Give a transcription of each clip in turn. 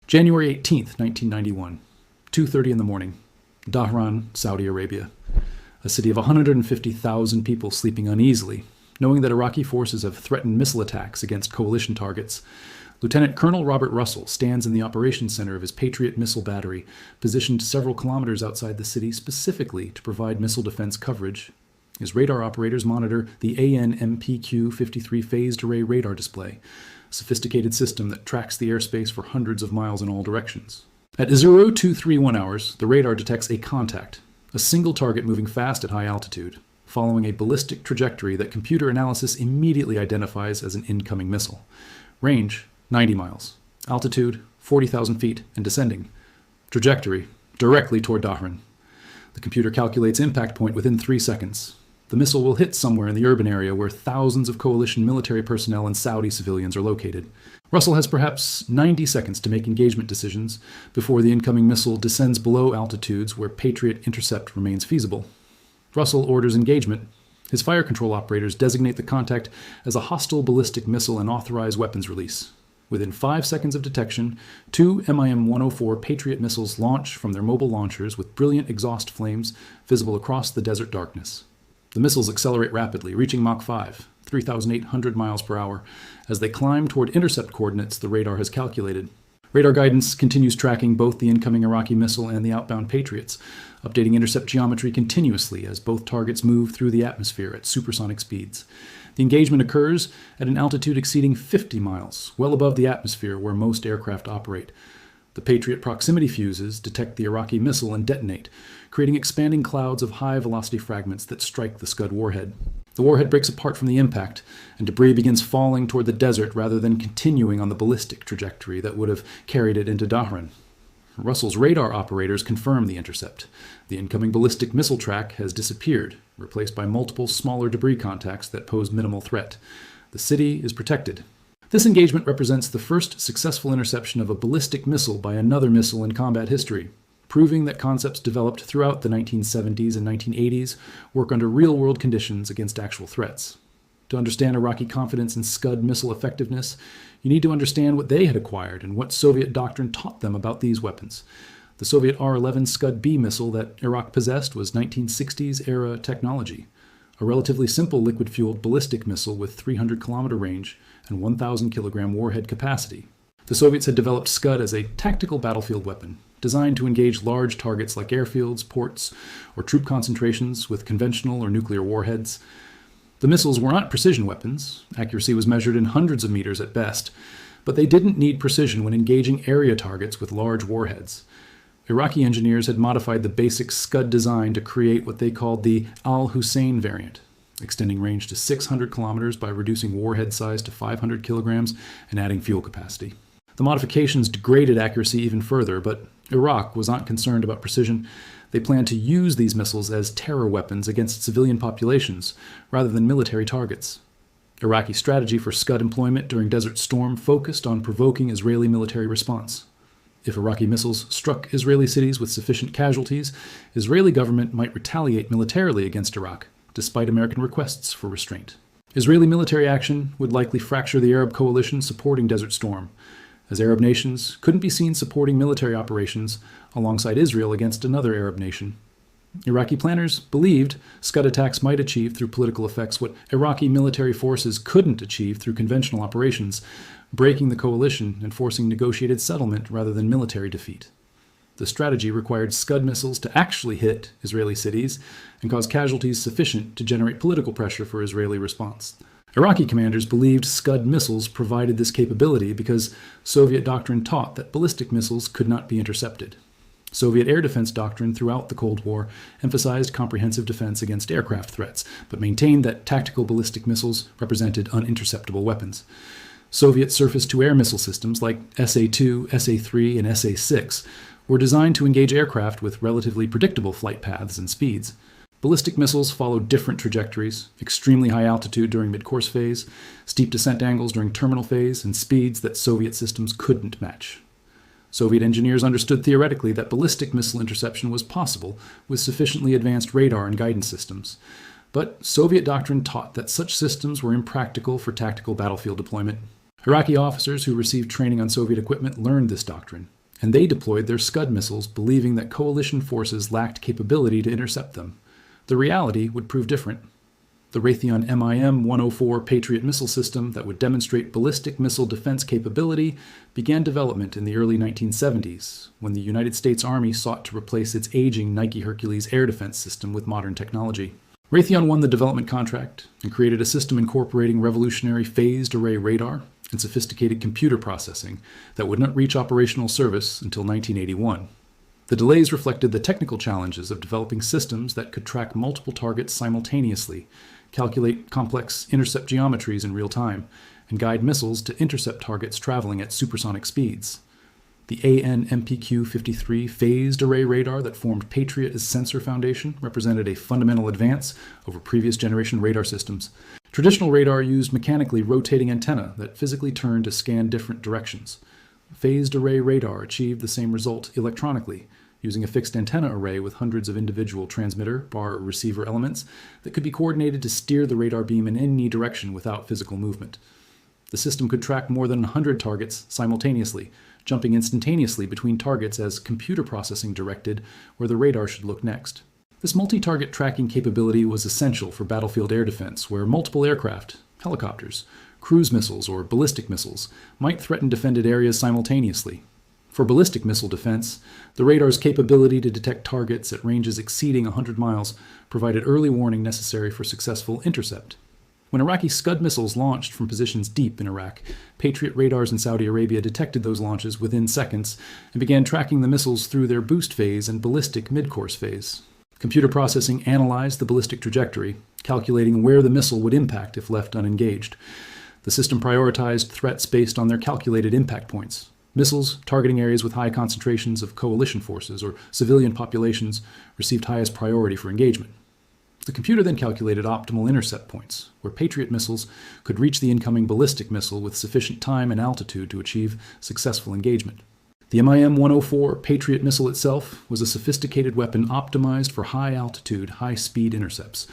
January 18th, 1991, 2:30 in the morning, Dhahran, Saudi Arabia. A city of 150,000 people sleeping uneasily, knowing that Iraqi forces have threatened missile attacks against coalition targets. Lieutenant Colonel Robert Russell stands in the operations center of his Patriot missile battery, positioned several kilometers outside the city specifically to provide missile defense coverage. His radar operators monitor the AN-MPQ-53 phased array radar display, a sophisticated system that tracks the airspace for hundreds of miles in all directions. At 0231 hours, the radar detects a contact, a single target moving fast at high altitude, following a ballistic trajectory that computer analysis immediately identifies as an incoming missile. Range, 90 miles. Altitude, 40,000 feet and descending. Trajectory, directly toward Dhahran. The computer calculates impact point within 3 seconds. The missile will hit somewhere in the urban area where thousands of coalition military personnel and Saudi civilians are located. Russell has perhaps 90 seconds to make engagement decisions before the incoming missile descends below altitudes where Patriot intercept remains feasible. Russell orders engagement. His fire control operators designate the contact as a hostile ballistic missile and authorize weapons release. Within 5 seconds of detection, 2 MIM-104 Patriot missiles launch from their mobile launchers with brilliant exhaust flames visible across the desert darkness. The missiles accelerate rapidly, reaching Mach 5, 3,800 miles per hour, as they climb toward intercept coordinates the radar has calculated. Radar guidance continues tracking both the incoming Iraqi missile and the outbound Patriots, updating intercept geometry continuously as both targets move through the atmosphere at supersonic speeds. The engagement occurs at an altitude exceeding 50 miles, well above the atmosphere where most aircraft operate. The Patriot proximity fuses detect the Iraqi missile and detonate, creating expanding clouds of high-velocity fragments that strike the Scud warhead. The warhead breaks apart from the impact, and debris begins falling toward the desert rather than continuing on the ballistic trajectory that would have carried it into Dhahran. Russell's radar operators confirm the intercept. The incoming ballistic missile track has disappeared, replaced by multiple smaller debris contacts that pose minimal threat. The city is protected. This engagement represents the first successful interception of a ballistic missile by another missile in combat history, proving that concepts developed throughout the 1970s and 1980s work under real-world conditions against actual threats. To understand Iraqi confidence in Scud missile effectiveness, you need to understand what they had acquired and what Soviet doctrine taught them about these weapons. The Soviet R-11 Scud-B missile that Iraq possessed was 1960s-era technology, a relatively simple liquid-fueled ballistic missile with 300-kilometer range and 1,000-kilogram warhead capacity. The Soviets had developed Scud as a tactical battlefield weapon, designed to engage large targets like airfields, ports, or troop concentrations with conventional or nuclear warheads. The missiles were not precision weapons. Accuracy was measured in hundreds of meters at best, but they didn't need precision when engaging area targets with large warheads. Iraqi engineers had modified the basic Scud design to create what they called the Al-Hussein variant, extending range to 600 kilometers by reducing warhead size to 500 kilograms and adding fuel capacity. The modifications degraded accuracy even further, but Iraq was not concerned about precision. They planned to use these missiles as terror weapons against civilian populations rather than military targets. Iraqi strategy for Scud employment during Desert Storm focused on provoking Israeli military response. If Iraqi missiles struck Israeli cities with sufficient casualties, Israeli government might retaliate militarily against Iraq, despite American requests for restraint. Israeli military action would likely fracture the Arab coalition supporting Desert Storm, as Arab nations couldn't be seen supporting military operations alongside Israel against another Arab nation. Iraqi planners believed Scud attacks might achieve through political effects what Iraqi military forces couldn't achieve through conventional operations, breaking the coalition and forcing negotiated settlement rather than military defeat. The strategy required Scud missiles to actually hit Israeli cities and cause casualties sufficient to generate political pressure for Israeli response. Iraqi commanders believed Scud missiles provided this capability because Soviet doctrine taught that ballistic missiles could not be intercepted. Soviet air defense doctrine throughout the Cold War emphasized comprehensive defense against aircraft threats, but maintained that tactical ballistic missiles represented uninterceptable weapons. Soviet surface-to-air missile systems like SA-2, SA-3, and SA-6 were designed to engage aircraft with relatively predictable flight paths and speeds. Ballistic missiles followed different trajectories, extremely high altitude during mid-course phase, steep descent angles during terminal phase, and speeds that Soviet systems couldn't match. Soviet engineers understood theoretically that ballistic missile interception was possible with sufficiently advanced radar and guidance systems. But Soviet doctrine taught that such systems were impractical for tactical battlefield deployment. Iraqi officers who received training on Soviet equipment learned this doctrine, and they deployed their Scud missiles believing that coalition forces lacked capability to intercept them. The reality would prove different. The Raytheon MIM-104 Patriot missile system that would demonstrate ballistic missile defense capability began development in the early 1970s, when the United States Army sought to replace its aging Nike Hercules air defense system with modern technology. Raytheon won the development contract and created a system incorporating revolutionary phased array radar and sophisticated computer processing that would not reach operational service until 1981. The delays reflected the technical challenges of developing systems that could track multiple targets simultaneously, calculate complex intercept geometries in real time, and guide missiles to intercept targets traveling at supersonic speeds. The AN/MPQ-53 phased array radar that formed Patriot as sensor foundation represented a fundamental advance over previous generation radar systems. Traditional radar used mechanically rotating antennae that physically turned to scan different directions. Phased array radar achieved the same result electronically, using a fixed antenna array with hundreds of individual transmitter, bar, or receiver elements that could be coordinated to steer the radar beam in any direction without physical movement. The system could track more than 100 targets simultaneously, jumping instantaneously between targets as computer processing directed where the radar should look next. This multi-target tracking capability was essential for battlefield air defense, where multiple aircraft, helicopters, cruise missiles, or ballistic missiles might threaten defended areas simultaneously. For ballistic missile defense, the radar's capability to detect targets at ranges exceeding 100 miles provided early warning necessary for successful intercept. When Iraqi Scud missiles launched from positions deep in Iraq, Patriot radars in Saudi Arabia detected those launches within seconds and began tracking the missiles through their boost phase and ballistic mid-course phase. Computer processing analyzed the ballistic trajectory, calculating where the missile would impact if left unengaged. The system prioritized threats based on their calculated impact points. Missiles targeting areas with high concentrations of coalition forces or civilian populations received highest priority for engagement. The computer then calculated optimal intercept points, where Patriot missiles could reach the incoming ballistic missile with sufficient time and altitude to achieve successful engagement. The MIM-104 Patriot missile itself was a sophisticated weapon optimized for high-altitude, high-speed intercepts.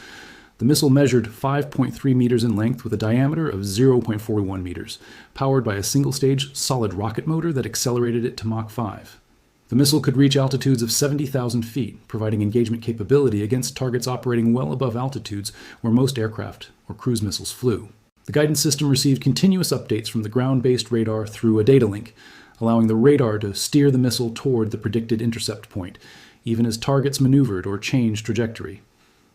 The missile measured 5.3 meters in length with a diameter of 0.41 meters, powered by a single-stage solid rocket motor that accelerated it to Mach 5. The missile could reach altitudes of 70,000 feet, providing engagement capability against targets operating well above altitudes where most aircraft or cruise missiles flew. The guidance system received continuous updates from the ground-based radar through a data link, allowing the radar to steer the missile toward the predicted intercept point, even as targets maneuvered or changed trajectory.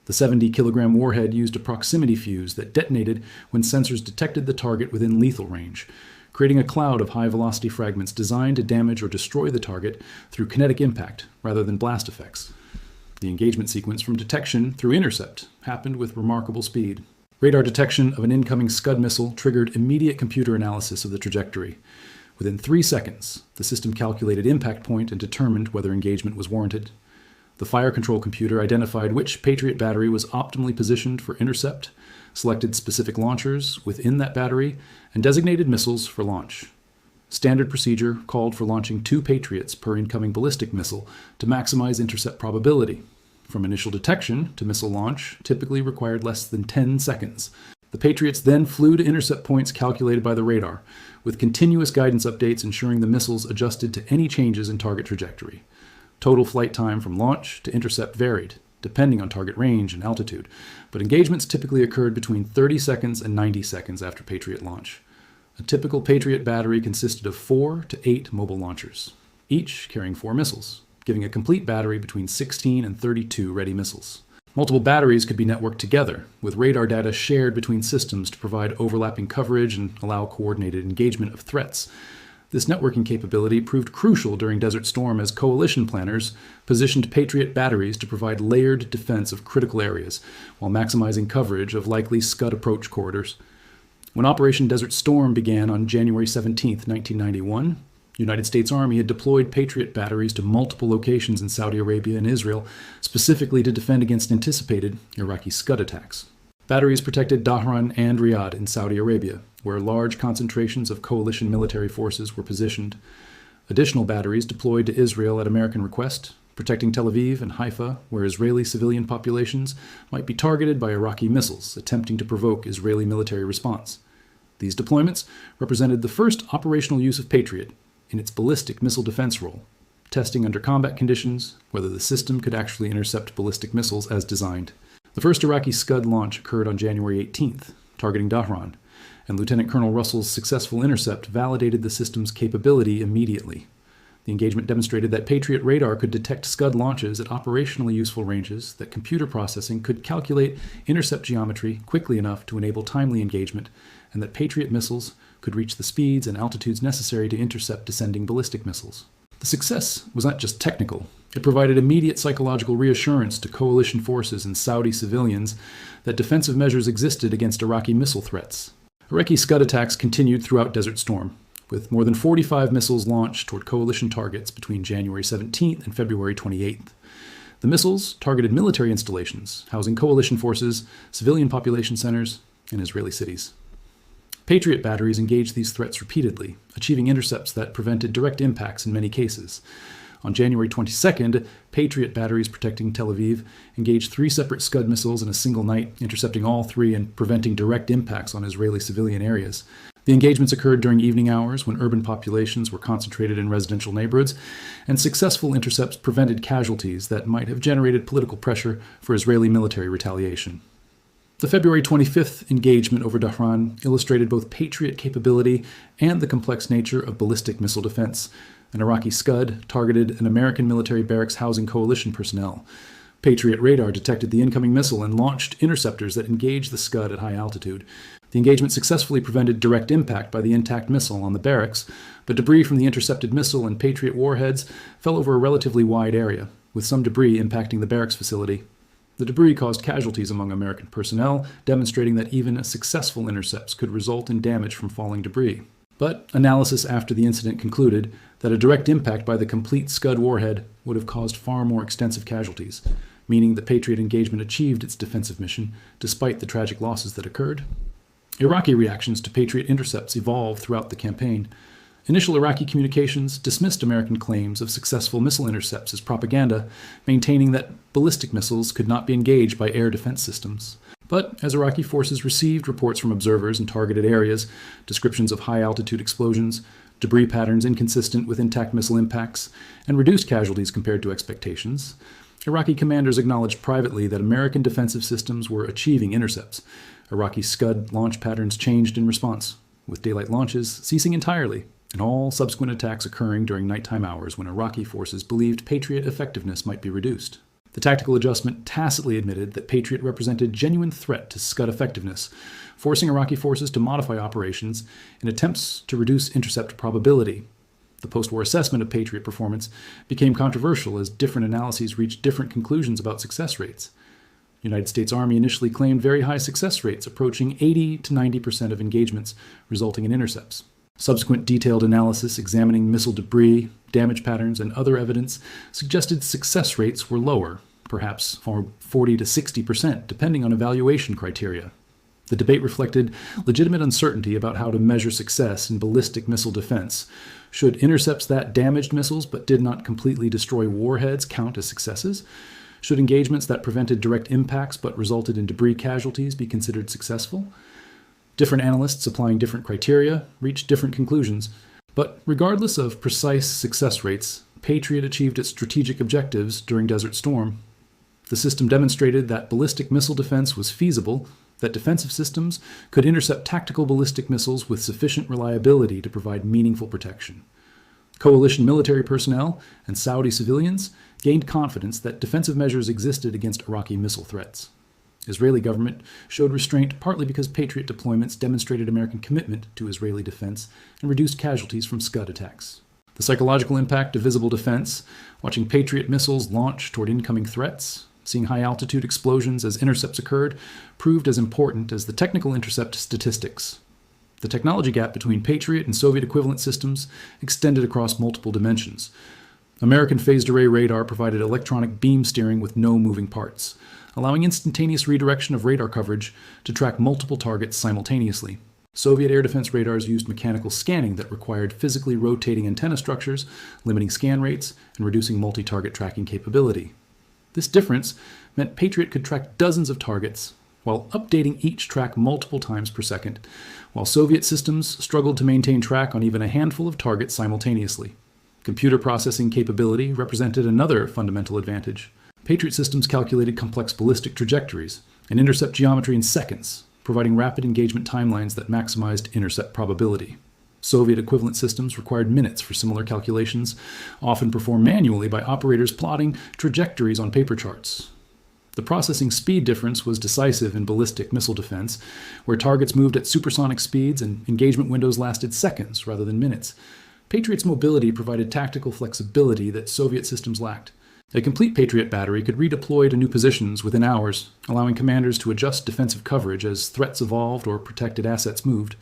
The 70-kilogram warhead used a proximity fuse that detonated when sensors detected the target within lethal range, creating a cloud of high-velocity fragments designed to damage or destroy the target through kinetic impact rather than blast effects. The engagement sequence from detection through intercept happened with remarkable speed. Radar detection of an incoming Scud missile triggered immediate computer analysis of the trajectory. Within 3 seconds, the system calculated impact point and determined whether engagement was warranted. The fire control computer identified which Patriot battery was optimally positioned for intercept, selected specific launchers within that battery, and designated missiles for launch. Standard procedure called for launching 2 Patriots per incoming ballistic missile to maximize intercept probability. From initial detection to missile launch typically required less than 10 seconds. The Patriots then flew to intercept points calculated by the radar, with continuous guidance updates ensuring the missiles adjusted to any changes in target trajectory. Total flight time from launch to intercept varied, depending on target range and altitude, but engagements typically occurred between 30 seconds and 90 seconds after Patriot launch. A typical Patriot battery consisted of 4 to 8 mobile launchers, each carrying 4 missiles, giving a complete battery between 16 and 32 ready missiles. Multiple batteries could be networked together, with radar data shared between systems to provide overlapping coverage and allow coordinated engagement of threats. This networking capability proved crucial during Desert Storm as coalition planners positioned Patriot batteries to provide layered defense of critical areas, while maximizing coverage of likely Scud approach corridors. When Operation Desert Storm began on January 17, 1991, United States Army had deployed Patriot batteries to multiple locations in Saudi Arabia and Israel, specifically to defend against anticipated Iraqi Scud attacks. Batteries protected Dhahran and Riyadh in Saudi Arabia, where large concentrations of coalition military forces were positioned. Additional batteries deployed to Israel at American request, protecting Tel Aviv and Haifa, where Israeli civilian populations might be targeted by Iraqi missiles attempting to provoke Israeli military response. These deployments represented the first operational use of Patriot, in its ballistic missile defense role, testing under combat conditions whether the system could actually intercept ballistic missiles as designed. The first Iraqi Scud launch occurred on January 18th, targeting Dhahran, and Lieutenant Colonel Russell's successful intercept validated the system's capability immediately. The engagement demonstrated that Patriot radar could detect Scud launches at operationally useful ranges, that computer processing could calculate intercept geometry quickly enough to enable timely engagement, and that Patriot missiles could reach the speeds and altitudes necessary to intercept descending ballistic missiles. The success was not just technical. It provided immediate psychological reassurance to coalition forces and Saudi civilians that defensive measures existed against Iraqi missile threats. Iraqi Scud attacks continued throughout Desert Storm, with more than 45 missiles launched toward coalition targets between January 17th and February 28th. The missiles targeted military installations, housing coalition forces, civilian population centers, and Israeli cities. Patriot batteries engaged these threats repeatedly, achieving intercepts that prevented direct impacts in many cases. On January 22nd, Patriot batteries protecting Tel Aviv engaged 3 separate Scud missiles in a single night, intercepting all 3 and preventing direct impacts on Israeli civilian areas. The engagements occurred during evening hours when urban populations were concentrated in residential neighborhoods, and successful intercepts prevented casualties that might have generated political pressure for Israeli military retaliation. The February 25th engagement over Dhahran illustrated both Patriot capability and the complex nature of ballistic missile defense. An Iraqi Scud targeted an American military barracks housing coalition personnel. Patriot radar detected the incoming missile and launched interceptors that engaged the Scud at high altitude. The engagement successfully prevented direct impact by the intact missile on the barracks, but debris from the intercepted missile and Patriot warheads fell over a relatively wide area, with some debris impacting the barracks facility. The debris caused casualties among American personnel, demonstrating that even successful intercepts could result in damage from falling debris. But analysis after the incident concluded that a direct impact by the complete Scud warhead would have caused far more extensive casualties, meaning the Patriot engagement achieved its defensive mission despite the tragic losses that occurred. Iraqi reactions to Patriot intercepts evolved throughout the campaign. Initial Iraqi communications dismissed American claims of successful missile intercepts as propaganda, maintaining that ballistic missiles could not be engaged by air defense systems. But as Iraqi forces received reports from observers in targeted areas, descriptions of high-altitude explosions, debris patterns inconsistent with intact missile impacts, and reduced casualties compared to expectations, Iraqi commanders acknowledged privately that American defensive systems were achieving intercepts. Iraqi Scud launch patterns changed in response, with daylight launches ceasing entirely, and all subsequent attacks occurring during nighttime hours when Iraqi forces believed Patriot effectiveness might be reduced. The tactical adjustment tacitly admitted that Patriot represented genuine threat to Scud effectiveness, forcing Iraqi forces to modify operations in attempts to reduce intercept probability. The post-war assessment of Patriot performance became controversial as different analyses reached different conclusions about success rates. The United States Army initially claimed very high success rates, approaching 80 to 90% of engagements, resulting in intercepts. Subsequent detailed analysis examining missile debris, damage patterns, and other evidence suggested success rates were lower, perhaps 40 to 60%, depending on evaluation criteria. The debate reflected legitimate uncertainty about how to measure success in ballistic missile defense. Should intercepts that damaged missiles but did not completely destroy warheads count as successes? Should engagements that prevented direct impacts but resulted in debris casualties be considered successful? Different analysts applying different criteria reached different conclusions, but regardless of precise success rates, Patriot achieved its strategic objectives during Desert Storm. The system demonstrated that ballistic missile defense was feasible, that defensive systems could intercept tactical ballistic missiles with sufficient reliability to provide meaningful protection. Coalition military personnel and Saudi civilians gained confidence that defensive measures existed against Iraqi missile threats. Israeli government showed restraint partly because Patriot deployments demonstrated American commitment to Israeli defense and reduced casualties from Scud attacks. The psychological impact of visible defense, watching Patriot missiles launch toward incoming threats, seeing high-altitude explosions as intercepts occurred, proved as important as the technical intercept statistics. The technology gap between Patriot and Soviet equivalent systems extended across multiple dimensions. American phased-array radar provided electronic beam steering with no moving parts, allowing instantaneous redirection of radar coverage to track multiple targets simultaneously. Soviet air defense radars used mechanical scanning that required physically rotating antenna structures, limiting scan rates, and reducing multi-target tracking capability. This difference meant Patriot could track dozens of targets, while updating each track multiple times per second, while Soviet systems struggled to maintain track on even a handful of targets simultaneously. Computer processing capability represented another fundamental advantage. Patriot systems calculated complex ballistic trajectories and intercept geometry in seconds, providing rapid engagement timelines that maximized intercept probability. Soviet equivalent systems required minutes for similar calculations, often performed manually by operators plotting trajectories on paper charts. The processing speed difference was decisive in ballistic missile defense, where targets moved at supersonic speeds and engagement windows lasted seconds rather than minutes. Patriot's mobility provided tactical flexibility that Soviet systems lacked. A complete Patriot battery could redeploy to new positions within hours, allowing commanders to adjust defensive coverage as threats evolved or protected assets moved.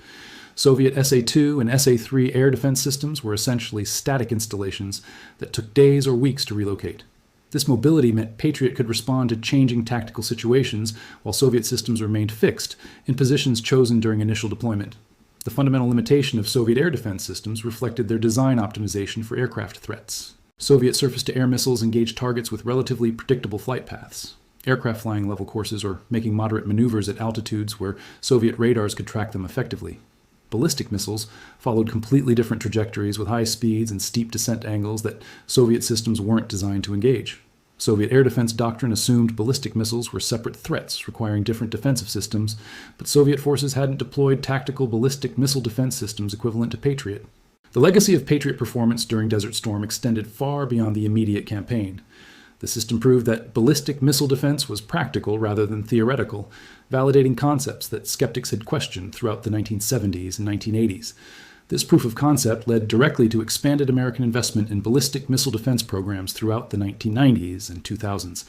Soviet SA-2 and SA-3 air defense systems were essentially static installations that took days or weeks to relocate. This mobility meant Patriot could respond to changing tactical situations, while Soviet systems remained fixed in positions chosen during initial deployment. The fundamental limitation of Soviet air defense systems reflected their design optimization for aircraft threats. Soviet surface-to-air missiles engaged targets with relatively predictable flight paths. Aircraft flying level courses or making moderate maneuvers at altitudes where Soviet radars could track them effectively. Ballistic missiles followed completely different trajectories with high speeds and steep descent angles that Soviet systems weren't designed to engage. Soviet air defense doctrine assumed ballistic missiles were separate threats requiring different defensive systems, but Soviet forces hadn't deployed tactical ballistic missile defense systems equivalent to Patriot. The legacy of Patriot performance during Desert Storm extended far beyond the immediate campaign. The system proved that ballistic missile defense was practical rather than theoretical, validating concepts that skeptics had questioned throughout the 1970s and 1980s. This proof of concept led directly to expanded American investment in ballistic missile defense programs throughout the 1990s and 2000s.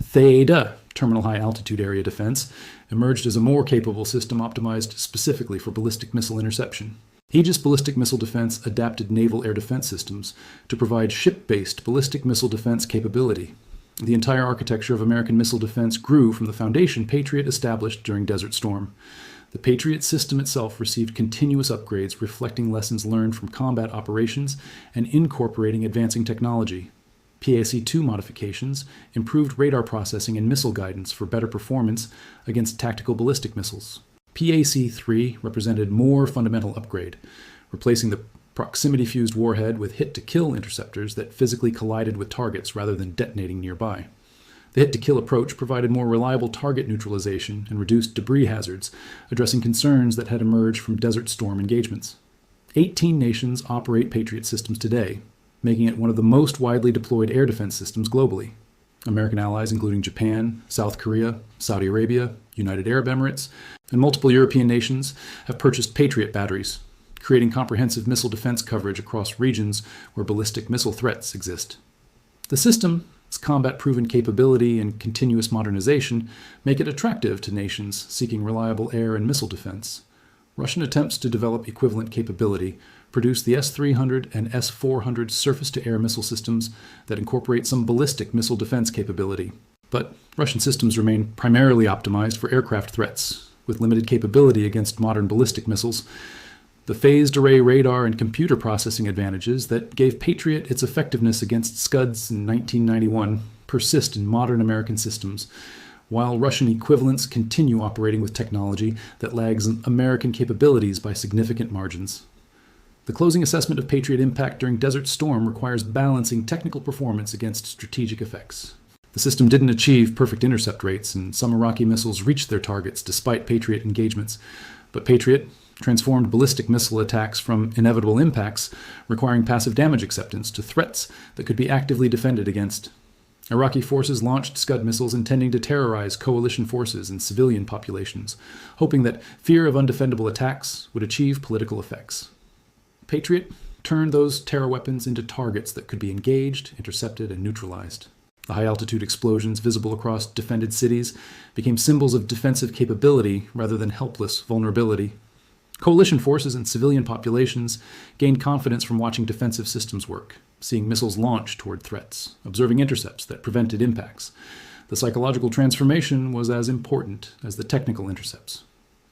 THAAD, Terminal High Altitude Area Defense, emerged as a more capable system optimized specifically for ballistic missile interception. Aegis ballistic missile defense adapted naval air defense systems to provide ship-based ballistic missile defense capability. The entire architecture of American missile defense grew from the foundation Patriot established during Desert Storm. The Patriot system itself received continuous upgrades reflecting lessons learned from combat operations and incorporating advancing technology. PAC-2 modifications improved radar processing and missile guidance for better performance against tactical ballistic missiles. PAC-3 represented more fundamental upgrade, replacing the proximity-fused warhead with hit-to-kill interceptors that physically collided with targets rather than detonating nearby. The hit-to-kill approach provided more reliable target neutralization and reduced debris hazards, addressing concerns that had emerged from Desert Storm engagements. 18 nations operate Patriot systems today, making it one of the most widely deployed air defense systems globally. American allies including Japan, South Korea, Saudi Arabia, United Arab Emirates, and multiple European nations have purchased Patriot batteries, creating comprehensive missile defense coverage across regions where ballistic missile threats exist. The system's combat-proven capability and continuous modernization make it attractive to nations seeking reliable air and missile defense. Russian attempts to develop equivalent capability produce the S-300 and S-400 surface-to-air missile systems that incorporate some ballistic missile defense capability. But Russian systems remain primarily optimized for aircraft threats, with limited capability against modern ballistic missiles. The phased array radar and computer processing advantages that gave Patriot its effectiveness against Scuds in 1991 persist in modern American systems, while Russian equivalents continue operating with technology that lags American capabilities by significant margins. The closing assessment of Patriot impact during Desert Storm requires balancing technical performance against strategic effects. The system didn't achieve perfect intercept rates, and some Iraqi missiles reached their targets despite Patriot engagements. But Patriot transformed ballistic missile attacks from inevitable impacts, requiring passive damage acceptance, to threats that could be actively defended against. Iraqi forces launched Scud missiles intending to terrorize coalition forces and civilian populations, hoping that fear of undefendable attacks would achieve political effects. Patriot turned those terror weapons into targets that could be engaged, intercepted, and neutralized. The high-altitude explosions visible across defended cities became symbols of defensive capability rather than helpless vulnerability. Coalition forces and civilian populations gained confidence from watching defensive systems work, seeing missiles launch toward threats, observing intercepts that prevented impacts. The psychological transformation was as important as the technical intercepts.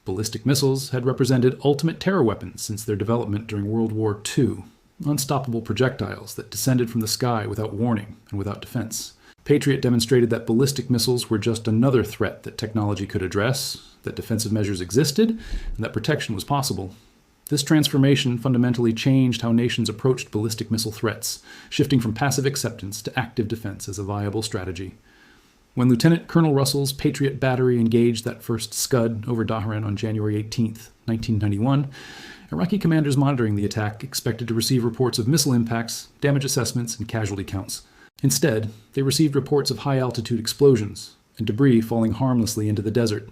Ballistic missiles had represented ultimate terror weapons since their development during World War II, unstoppable projectiles that descended from the sky without warning and without defense. Patriot demonstrated that ballistic missiles were just another threat that technology could address, that defensive measures existed, and that protection was possible. This transformation fundamentally changed how nations approached ballistic missile threats, shifting from passive acceptance to active defense as a viable strategy. When Lieutenant Colonel Russell's Patriot battery engaged that first Scud over Dhahran on January 18, 1991, Iraqi commanders monitoring the attack expected to receive reports of missile impacts, damage assessments, and casualty counts. Instead, they received reports of high-altitude explosions and debris falling harmlessly into the desert.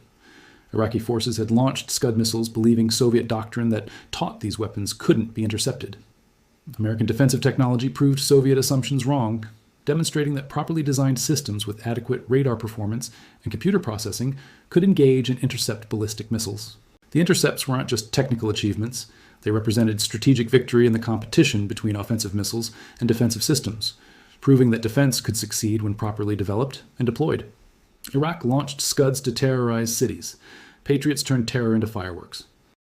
Iraqi forces had launched Scud missiles believing Soviet doctrine that taught these weapons couldn't be intercepted. American defensive technology proved Soviet assumptions wrong, demonstrating that properly designed systems with adequate radar performance and computer processing could engage and intercept ballistic missiles. The intercepts weren't just technical achievements, they represented strategic victory in the competition between offensive missiles and defensive systems, proving that defense could succeed when properly developed and deployed. Iraq launched Scuds to terrorize cities. Patriots turned terror into fireworks.